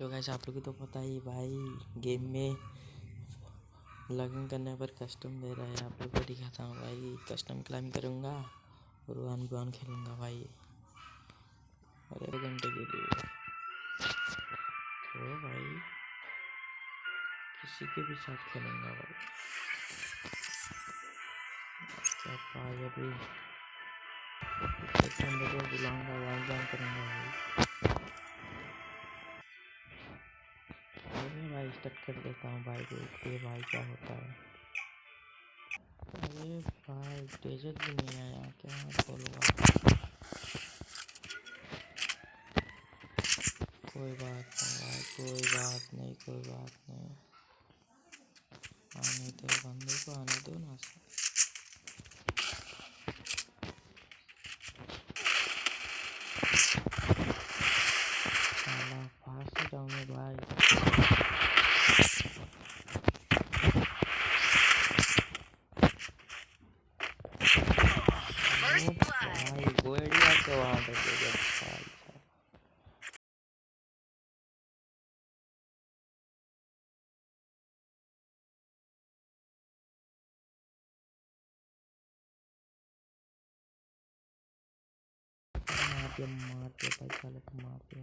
तो गाइस आप लोग को तो पता ही भाई, गेम में लॉगिन करने पर कस्टम दे रहा है। आप लोग को दिखाता हूँ भाई, कस्टम क्लाइम करूँगा और 1v1 खेलूँगा भाई, और 1 घंटे के लिए। तो भाई किसी के भी साथ खेलूँगा भाई। क्या भाई अभी एक बंदे को बुलाऊँगा, 1v1 करूँगा भाई। अरे भाई स्टार्ट कर देता हूँ भाई, देखते भाई क्या होता है। अरे भाई डेजर्ट भी नहीं आया, क्या बोलूँगा। कोई बात नहीं भाई, कोई बात नहीं, कोई बात नहीं। आने दो बंदे को, आने दो ना। साला फांस जाऊंगा भाई। भाई गोलियां तो वहाँ पे भाई। मार दे भाई, साले को मार दे।